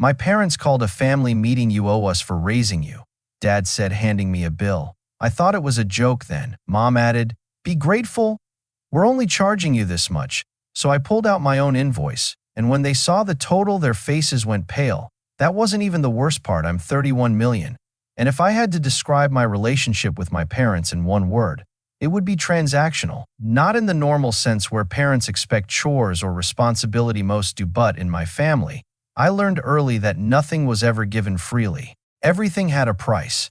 My parents called a family meeting. You owe us for raising you, Dad said, handing me a bill. I thought it was a joke then. Mom added, be grateful. We're only charging you this much. So I pulled out my own invoice, and when they saw the total, their faces went pale. That wasn't even the worst part. I'm 31 million. And if I had to describe my relationship with my parents in one word, it would be transactional, not in the normal sense where parents expect chores or responsibility most do, but in my family. I learned early that nothing was ever given freely. Everything had a price.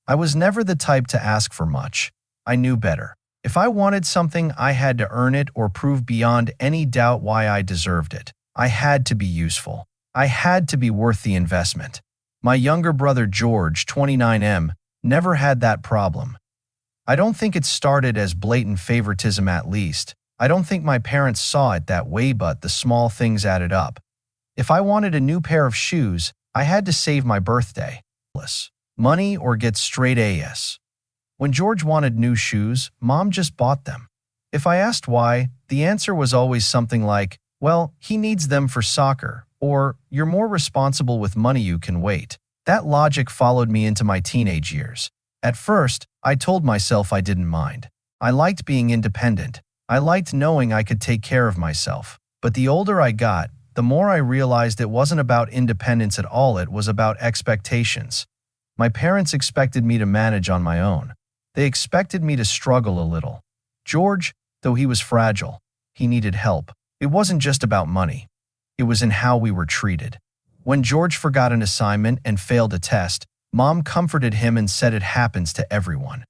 I was never the type to ask for much. I knew better. If I wanted something, I had to earn it or prove beyond any doubt why I deserved it. I had to be useful. I had to be worth the investment. My younger brother George, 29M, never had that problem. I don't think it started as blatant favoritism, at least. I don't think my parents saw it that way, but the small things added up. If I wanted a new pair of shoes, I had to save my birthday. Money or get straight A's. When George wanted new shoes, Mom just bought them. If I asked why, the answer was always something like, well, he needs them for soccer, or you're more responsible with money, you can wait. That logic followed me into my teenage years. At first, I told myself I didn't mind. I liked being independent. I liked knowing I could take care of myself. But the older I got, the more I realized it wasn't about independence at all. It was about expectations. My parents expected me to manage on my own. They expected me to struggle a little. George, though he was fragile, he needed help. It wasn't just about money. It was in how we were treated. When George forgot an assignment and failed a test, Mom comforted him and said it happens to everyone.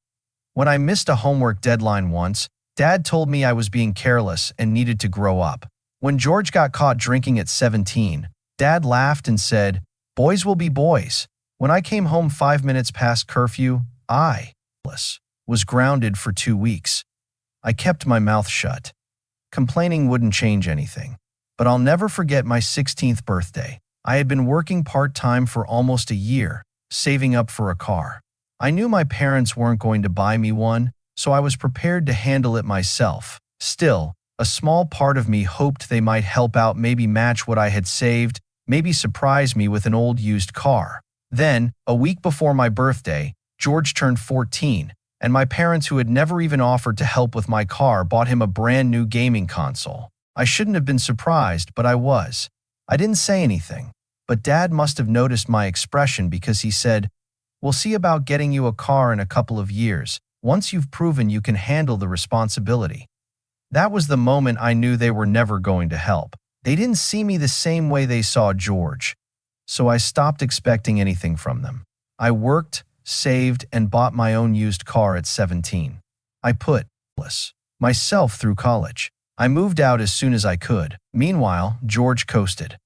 When I missed a homework deadline once, Dad told me I was being careless and needed to grow up. When George got caught drinking at 17, Dad laughed and said, boys will be boys. When I came home 5 minutes past curfew, I was grounded for 2 weeks. I kept my mouth shut. Complaining wouldn't change anything. But I'll never forget my 16th birthday. I had been working part-time for almost a year, saving up for a car. I knew my parents weren't going to buy me one, so I was prepared to handle it myself. Still, a small part of me hoped they might help out, maybe match what I had saved, maybe surprise me with an old used car. Then, a week before my birthday, George turned 14, and my parents, who had never even offered to help with my car, bought him a brand new gaming console. I shouldn't have been surprised, but I was. I didn't say anything, but Dad must have noticed my expression because he said, we'll see about getting you a car in a couple of years, once you've proven you can handle the responsibility. That was the moment I knew they were never going to help. They didn't see me the same way they saw George, so I stopped expecting anything from them. I worked, saved, and bought my own used car at 17. I put myself through college. I moved out as soon as I could. Meanwhile, George coasted.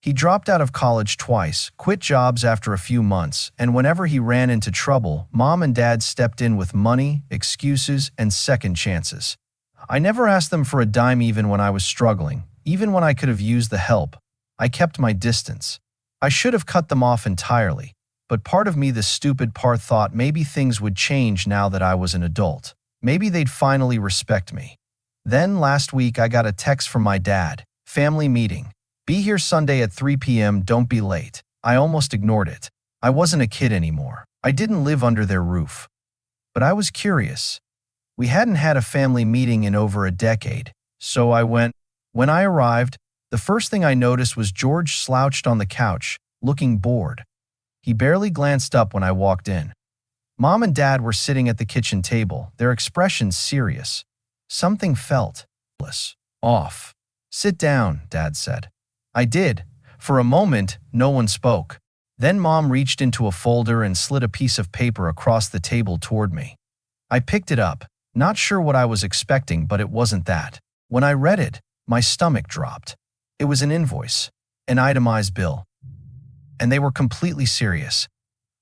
He dropped out of college twice, quit jobs after a few months, and whenever he ran into trouble, Mom and Dad stepped in with money, excuses, and second chances. I never asked them for a dime even when I was struggling, even when I could have used the help. I kept my distance. I should have cut them off entirely, but part of me, the stupid part, thought maybe things would change now that I was an adult. Maybe they'd finally respect me. Then last week I got a text from my dad. Family meeting. Be here Sunday at 3 p.m. Don't be late. I almost ignored it. I wasn't a kid anymore. I didn't live under their roof. But I was curious. We hadn't had a family meeting in over a decade, so I went. When I arrived, the first thing I noticed was George slouched on the couch, looking bored. He barely glanced up when I walked in. Mom and Dad were sitting at the kitchen table, their expressions serious. Something felt off. Sit down, Dad said. I did. For a moment, no one spoke. Then Mom reached into a folder and slid a piece of paper across the table toward me. I picked it up, not sure what I was expecting, but it wasn't that. When I read it, my stomach dropped. It was an invoice, an itemized bill. And they were completely serious.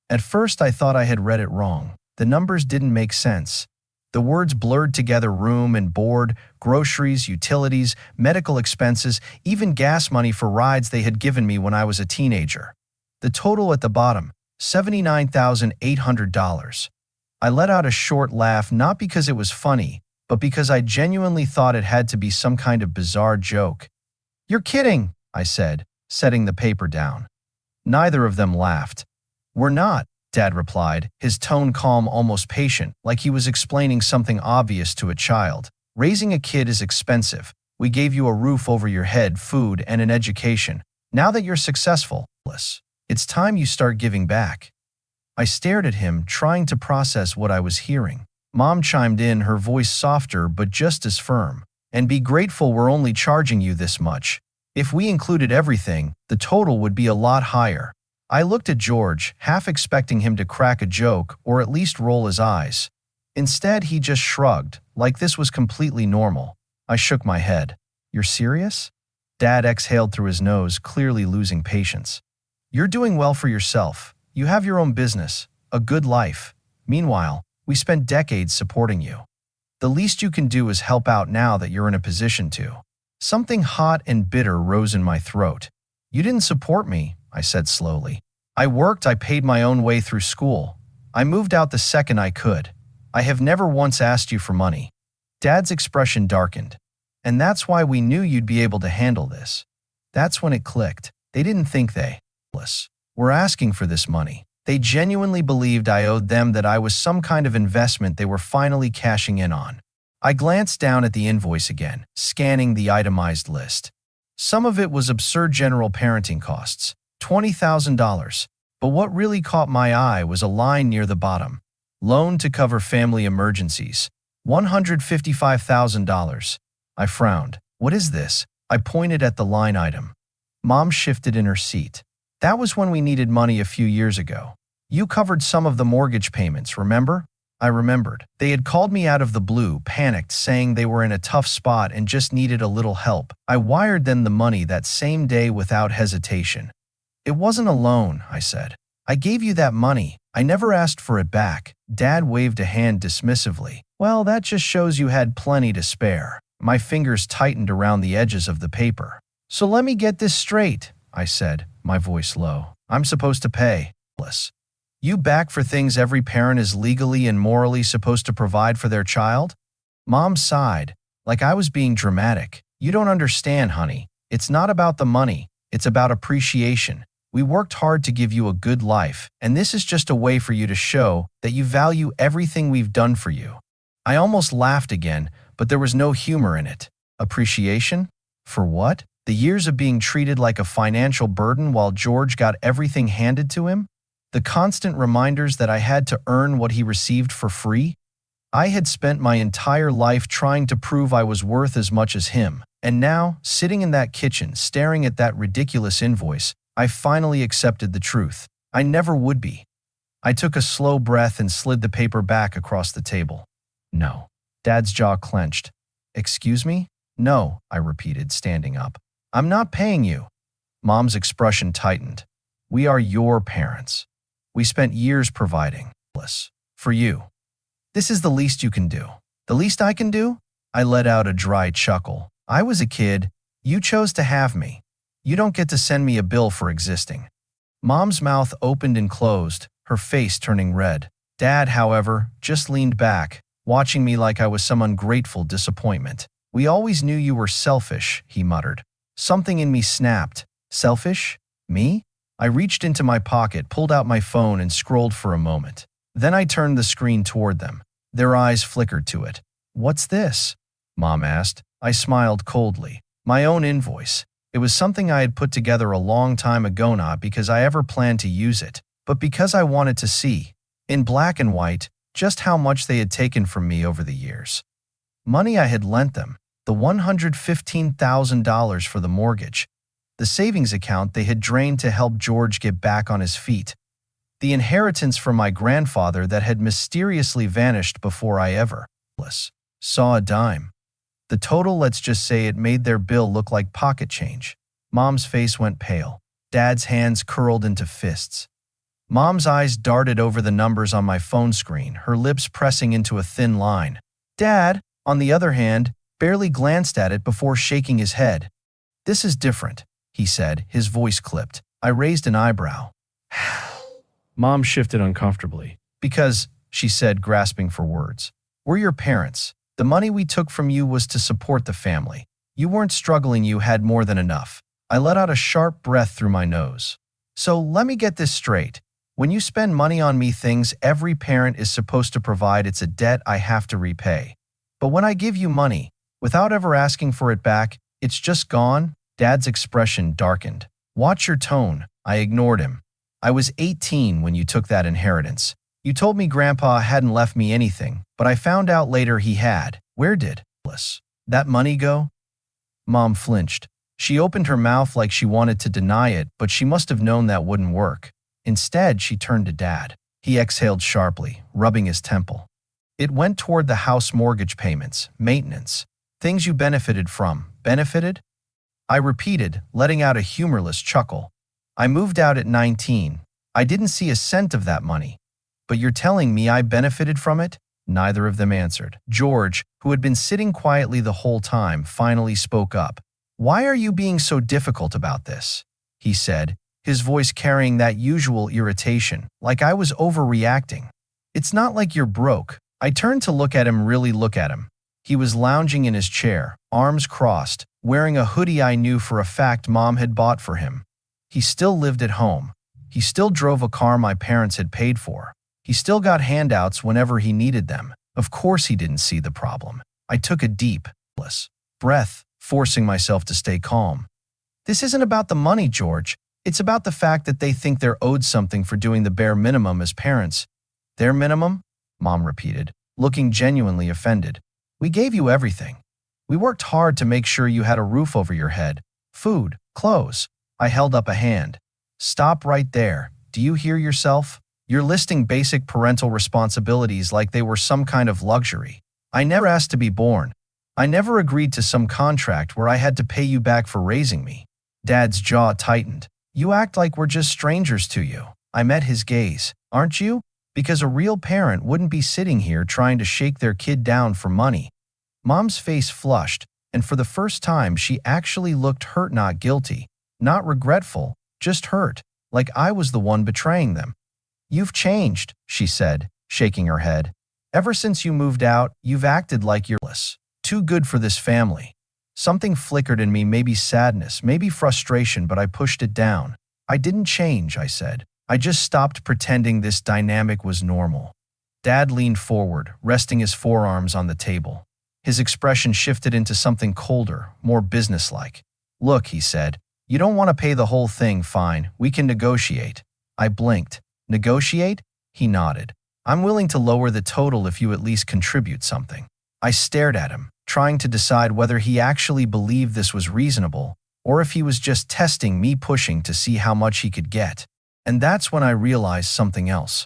At first, I thought I had read it wrong. The numbers didn't make sense. The words blurred together: room and board, groceries, utilities, medical expenses, even gas money for rides they had given me when I was a teenager. The total at the bottom, $79,800. I let out a short laugh, not because it was funny, but because I genuinely thought it had to be some kind of bizarre joke. You're kidding, I said, setting the paper down. Neither of them laughed. We're not, Dad replied, his tone calm, almost patient, like he was explaining something obvious to a child. Raising a kid is expensive. We gave you a roof over your head, food, and an education. Now that you're successful, it's time you start giving back. I stared at him, trying to process what I was hearing. Mom chimed in, her voice softer but just as firm. And be grateful we're only charging you this much. If we included everything, the total would be a lot higher. I looked at George, half expecting him to crack a joke or at least roll his eyes. Instead, he just shrugged, like this was completely normal. I shook my head. You're serious? Dad exhaled through his nose, clearly losing patience. You're doing well for yourself. You have your own business, a good life. Meanwhile, we spent decades supporting you. The least you can do is help out now that you're in a position to. Something hot and bitter rose in my throat. You didn't support me, I said slowly. I worked, I paid my own way through school. I moved out the second I could. I have never once asked you for money. Dad's expression darkened. And that's why we knew you'd be able to handle this. That's when it clicked. They didn't think they were asking for this money. They genuinely believed I owed them, that I was some kind of investment they were finally cashing in on. I glanced down at the invoice again, scanning the itemized list. Some of it was absurd general parenting costs, $20,000. But what really caught my eye was a line near the bottom. Loan to cover family emergencies, $155,000. I frowned. What is this? I pointed at the line item. Mom shifted in her seat. That was when we needed money a few years ago. You covered some of the mortgage payments, remember? I remembered. They had called me out of the blue, panicked, saying they were in a tough spot and just needed a little help. I wired them the money that same day without hesitation. It wasn't a loan, I said. I gave you that money. I never asked for it back. Dad waved a hand dismissively. Well, that just shows you had plenty to spare. My fingers tightened around the edges of the paper. So let me get this straight, I said, my voice low. I'm supposed to pay. You back for things every parent is legally and morally supposed to provide for their child? Mom sighed, like I was being dramatic. You don't understand, honey. It's not about the money. It's about appreciation. We worked hard to give you a good life, and this is just a way for you to show that you value everything we've done for you. I almost laughed again, but there was no humor in it. Appreciation? For what? The years of being treated like a financial burden while George got everything handed to him? The constant reminders that I had to earn what he received for free? I had spent my entire life trying to prove I was worth as much as him, and now, sitting in that kitchen, staring at that ridiculous invoice, I finally accepted the truth. I never would be. I took a slow breath and slid the paper back across the table. No. Dad's jaw clenched. Excuse me? No, I repeated, standing up. I'm not paying you. Mom's expression tightened. We are your parents. We spent years providing for you. This is the least you can do. The least I can do? I let out a dry chuckle. I was a kid. You chose to have me. You don't get to send me a bill for existing. Mom's mouth opened and closed, her face turning red. Dad, however, just leaned back, watching me like I was some ungrateful disappointment. We always knew you were selfish, he muttered. Something in me snapped. Selfish? Me? I reached into my pocket, pulled out my phone, and scrolled for a moment. Then I turned the screen toward them. Their eyes flickered to it. What's this? Mom asked. I smiled coldly. My own invoice. It was something I had put together a long time ago, not because I ever planned to use it, but because I wanted to see, in black and white, just how much they had taken from me over the years. Money I had lent them. The $115,000 for the mortgage, the savings account they had drained to help George get back on his feet, the inheritance from my grandfather that had mysteriously vanished before I ever saw a dime. The total, let's just say it made their bill look like pocket change. Mom's face went pale. Dad's hands curled into fists. Mom's eyes darted over the numbers on my phone screen, her lips pressing into a thin line. Dad, on the other hand, barely glanced at it before shaking his head. This is different, he said, his voice clipped. I raised an eyebrow. Mom shifted uncomfortably. Because, she said, grasping for words, we're your parents. The money we took from you was to support the family. You weren't struggling, you had more than enough. I let out a sharp breath through my nose. So let me get this straight. When you spend money on me things every parent is supposed to provide, it's a debt I have to repay. But when I give you money, without ever asking for it back, it's just gone? Dad's expression darkened. Watch your tone. I ignored him. I was 18 when you took that inheritance. You told me Grandpa hadn't left me anything, but I found out later he had. Where did that money go? Mom flinched. She opened her mouth like she wanted to deny it, but she must have known that wouldn't work. Instead, she turned to Dad. He exhaled sharply, rubbing his temple. It went toward the house mortgage payments, maintenance, things you benefited from. Benefited? I repeated, letting out a humorless chuckle. I moved out at 19. I didn't see a cent of that money. But you're telling me I benefited from it? Neither of them answered. George, who had been sitting quietly the whole time, finally spoke up. Why are you being so difficult about this? He said, his voice carrying that usual irritation, like I was overreacting. It's not like you're broke. I turned to look at him, really look at him. He was lounging in his chair, arms crossed, wearing a hoodie I knew for a fact Mom had bought for him. He still lived at home. He still drove a car my parents had paid for. He still got handouts whenever he needed them. Of course he didn't see the problem. I took a deep breath, forcing myself to stay calm. This isn't about the money, George. It's about the fact that they think they're owed something for doing the bare minimum as parents. Their minimum? Mom repeated, looking genuinely offended. We gave you everything. We worked hard to make sure you had a roof over your head, food, clothes. I held up a hand. Stop right there. Do you hear yourself? You're listing basic parental responsibilities like they were some kind of luxury. I never asked to be born. I never agreed to some contract where I had to pay you back for raising me. Dad's jaw tightened. You act like we're just strangers to you. I met his gaze. Aren't you? Because a real parent wouldn't be sitting here trying to shake their kid down for money. Mom's face flushed, and for the first time she actually looked hurt, not guilty, not regretful, just hurt, like I was the one betraying them. You've changed, she said, shaking her head. Ever since you moved out, you've acted like you're too good for this family. Something flickered in me, maybe sadness, maybe frustration, but I pushed it down. I didn't change, I said. I just stopped pretending this dynamic was normal. Dad leaned forward, resting his forearms on the table. His expression shifted into something colder, more businesslike. Look, he said, you don't want to pay the whole thing, fine, we can negotiate. I blinked. Negotiate? He nodded. I'm willing to lower the total if you at least contribute something. I stared at him, trying to decide whether he actually believed this was reasonable, or if he was just testing me, pushing to see how much he could get. And that's when I realized something else.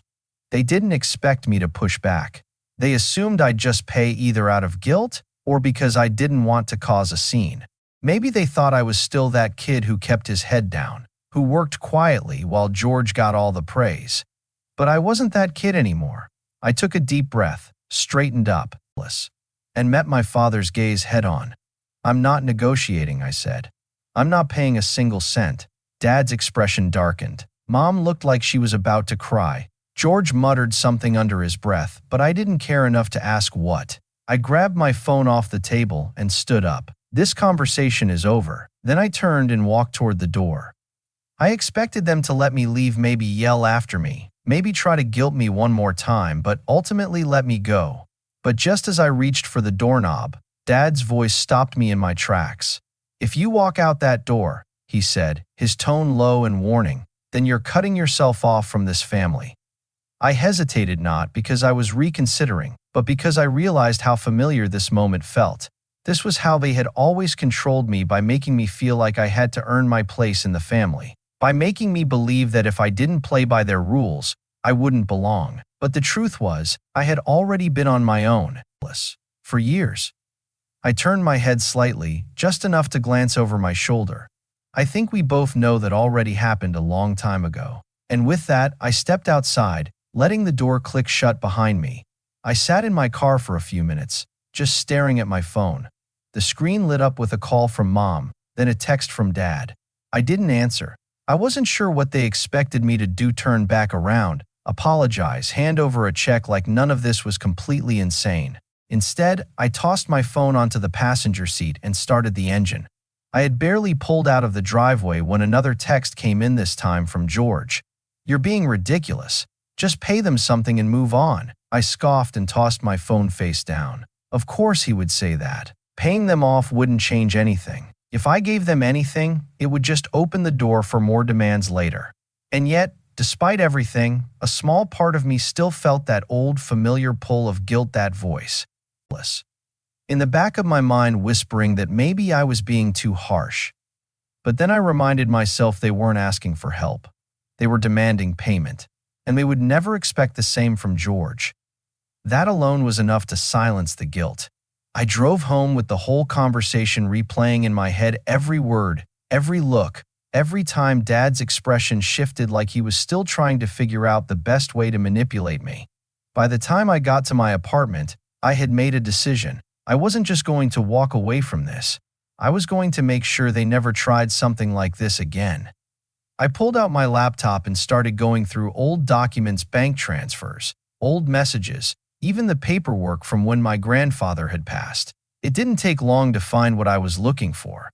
They didn't expect me to push back. They assumed I'd just pay either out of guilt or because I didn't want to cause a scene. Maybe they thought I was still that kid who kept his head down, who worked quietly while George got all the praise. But I wasn't that kid anymore. I took a deep breath, straightened up, and met my father's gaze head-on. I'm not negotiating, I said. I'm not paying a single cent. Dad's expression darkened. Mom looked like she was about to cry. George muttered something under his breath, but I didn't care enough to ask what. I grabbed my phone off the table and stood up. This conversation is over. Then I turned and walked toward the door. I expected them to let me leave, maybe yell after me, maybe try to guilt me one more time, but ultimately let me go. But just as I reached for the doorknob, Dad's voice stopped me in my tracks. If you walk out that door, he said, his tone low and warning, then you're cutting yourself off from this family. I hesitated, not because I was reconsidering, but because I realized how familiar this moment felt. This was how they had always controlled me, by making me feel like I had to earn my place in the family, by making me believe that if I didn't play by their rules, I wouldn't belong. But the truth was, I had already been on my own, for years. I turned my head slightly, just enough to glance over my shoulder. I think we both know that already happened a long time ago. And with that, I stepped outside, letting the door click shut behind me. I sat in my car for a few minutes, just staring at my phone. The screen lit up with a call from Mom, then a text from Dad. I didn't answer. I wasn't sure what they expected me to do, turn back around, apologize, hand over a check like none of this was completely insane. Instead, I tossed my phone onto the passenger seat and started the engine. I had barely pulled out of the driveway when another text came in, this time from George. "You're being ridiculous. Just pay them something and move on." I scoffed and tossed my phone face down. Of course he would say that. Paying them off wouldn't change anything. If I gave them anything, it would just open the door for more demands later. And yet, despite everything, a small part of me still felt that old familiar pull of guilt, that voice. In the back of my mind whispering that maybe I was being too harsh. But then I reminded myself they weren't asking for help. They were demanding payment, and they would never expect the same from George. That alone was enough to silence the guilt. I drove home with the whole conversation replaying in my head, every word, every look, every time Dad's expression shifted like he was still trying to figure out the best way to manipulate me. By the time I got to my apartment, I had made a decision. I wasn't just going to walk away from this. I was going to make sure they never tried something like this again. I pulled out my laptop and started going through old documents, bank transfers, old messages, even the paperwork from when my grandfather had passed. It didn't take long to find what I was looking for.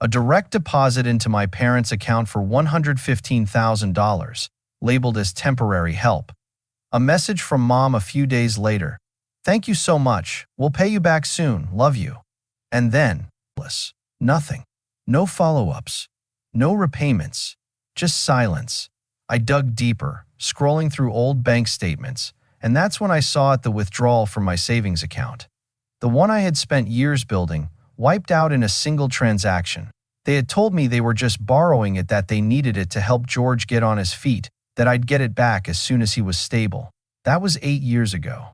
A direct deposit into my parents' account for $115,000, labeled as temporary help. A message from Mom a few days later. "Thank you so much. We'll pay you back soon. Love you." And then, nothing. No follow-ups. No repayments. Just silence. I dug deeper, scrolling through old bank statements, and that's when I saw the withdrawal from my savings account. The one I had spent years building, wiped out in a single transaction. They had told me they were just borrowing it, that they needed it to help George get on his feet, that I'd get it back as soon as he was stable. That was 8 years ago.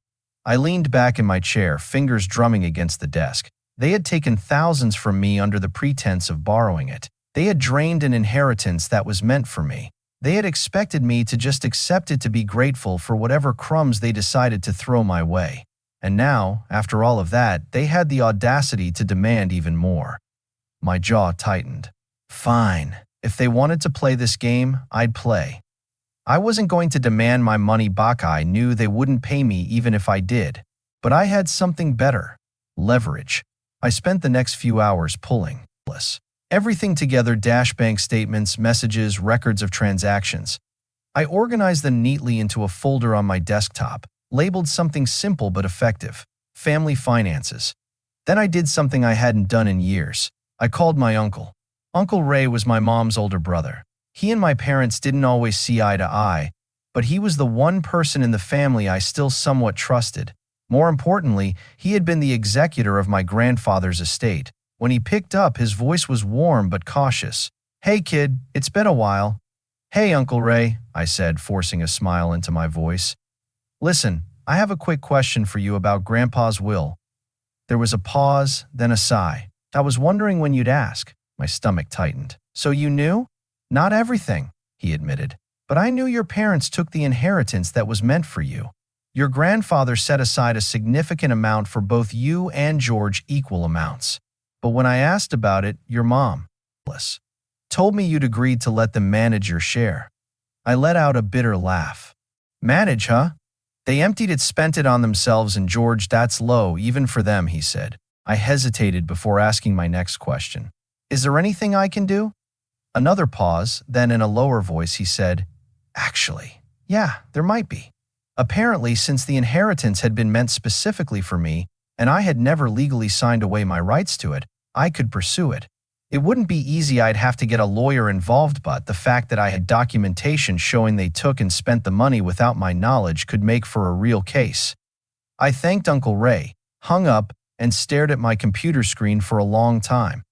I leaned back in my chair, fingers drumming against the desk. They had taken thousands from me under the pretense of borrowing it. They had drained an inheritance that was meant for me. They had expected me to just accept it, to be grateful for whatever crumbs they decided to throw my way. And now, after all of that, they had the audacity to demand even more. My jaw tightened. Fine. If they wanted to play this game, I'd play. I wasn't going to demand my money back. I knew they wouldn't pay me even if I did. But I had something better. Leverage. I spent the next few hours pulling everything together: bank statements, messages, records of transactions. I organized them neatly into a folder on my desktop, labeled something simple but effective: family finances. Then I did something I hadn't done in years. I called my uncle. Uncle Ray was my mom's older brother. He and my parents didn't always see eye to eye, but he was the one person in the family I still somewhat trusted. More importantly, he had been the executor of my grandfather's estate. When he picked up, his voice was warm but cautious. "Hey kid, it's been a while." "Hey Uncle Ray," I said, forcing a smile into my voice. "Listen, I have a quick question for you about Grandpa's will." There was a pause, then a sigh. "I was wondering when you'd ask." My stomach tightened. "So you knew?" "Not everything," he admitted. "But I knew your parents took the inheritance that was meant for you. Your grandfather set aside a significant amount for both you and George, equal amounts. But when I asked about it, your mom told me you'd agreed to let them manage your share." I let out a bitter laugh. "Manage, huh? They emptied it, spent it on themselves and George. That's low, even for them," he said. I hesitated before asking my next question. "Is there anything I can do?" Another pause, then in a lower voice he said, "Actually, yeah, there might be. Apparently, since the inheritance had been meant specifically for me, and I had never legally signed away my rights to it, I could pursue it. It wouldn't be easy, I'd have to get a lawyer involved, but the fact that I had documentation showing they took and spent the money without my knowledge could make for a real case." I thanked Uncle Ray, hung up, and stared at my computer screen for a long time.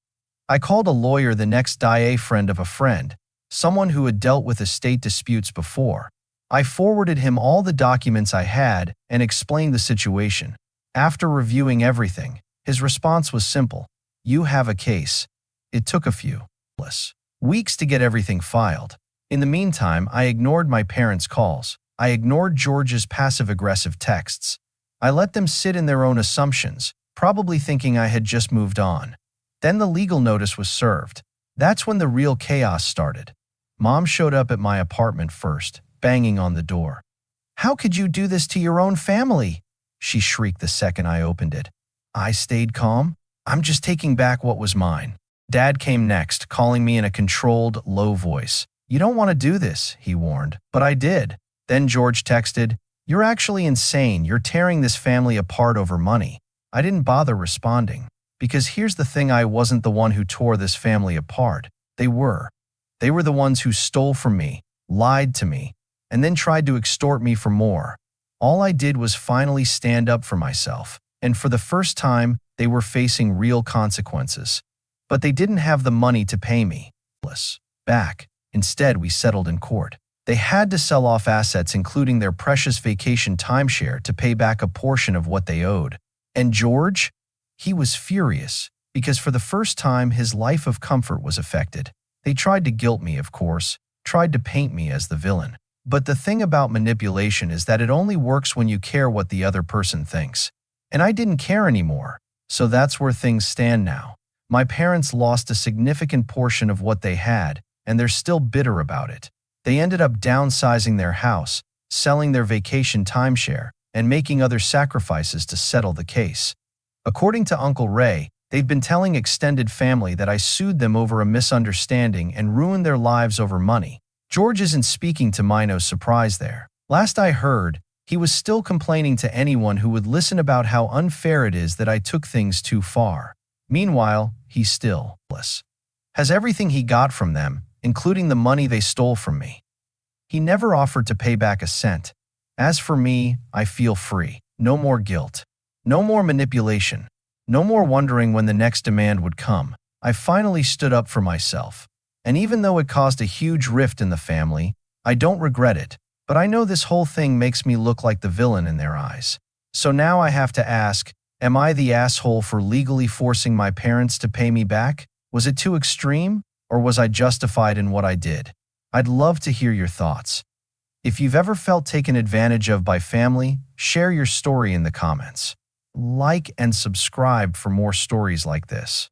I called a lawyer the next day, a friend of a friend, someone who had dealt with estate disputes before. I forwarded him all the documents I had and explained the situation. After reviewing everything, his response was simple: "You have a case." It took a few weeks to get everything filed. In the meantime, I ignored my parents' calls. I ignored George's passive-aggressive texts. I let them sit in their own assumptions, probably thinking I had just moved on. Then the legal notice was served. That's when the real chaos started. Mom showed up at my apartment first, banging on the door. "How could you do this to your own family?" she shrieked the second I opened it. I stayed calm. "I'm just taking back what was mine." Dad came next, calling me in a controlled, low voice. You don't want to do this, he warned, but I did. Then George texted, You're actually insane. You're tearing this family apart over money. I didn't bother responding. Because here's the thing, I wasn't the one who tore this family apart. They were. They were the ones who stole from me, lied to me, and then tried to extort me for more. All I did was finally stand up for myself, and for the first time, they were facing real consequences. But they didn't have the money to pay me back. Instead, we settled in court. They had to sell off assets, including their precious vacation timeshare, to pay back a portion of what they owed. And George? He was furious, because for the first time, his life of comfort was affected. They tried to guilt me, of course, tried to paint me as the villain. But the thing about manipulation is that it only works when you care what the other person thinks. And I didn't care anymore. So that's where things stand now. My parents lost a significant portion of what they had, and they're still bitter about it. They ended up downsizing their house, selling their vacation timeshare, and making other sacrifices to settle the case. According to Uncle Ray, they've been telling extended family that I sued them over a misunderstanding and ruined their lives over money. George isn't speaking to my no surprise there. Last I heard, he was still complaining to anyone who would listen about how unfair it is that I took things too far. Meanwhile, he still has everything he got from them, including the money they stole from me. He never offered to pay back a cent. As for me, I feel free. No more guilt. No more manipulation. No more wondering when the next demand would come. I finally stood up for myself. And even though it caused a huge rift in the family, I don't regret it. But I know this whole thing makes me look like the villain in their eyes. So now I have to ask, am I the asshole for legally forcing my parents to pay me back? Was it too extreme, or was I justified in what I did? I'd love to hear your thoughts. If you've ever felt taken advantage of by family, share your story in the comments. Like and subscribe for more stories like this.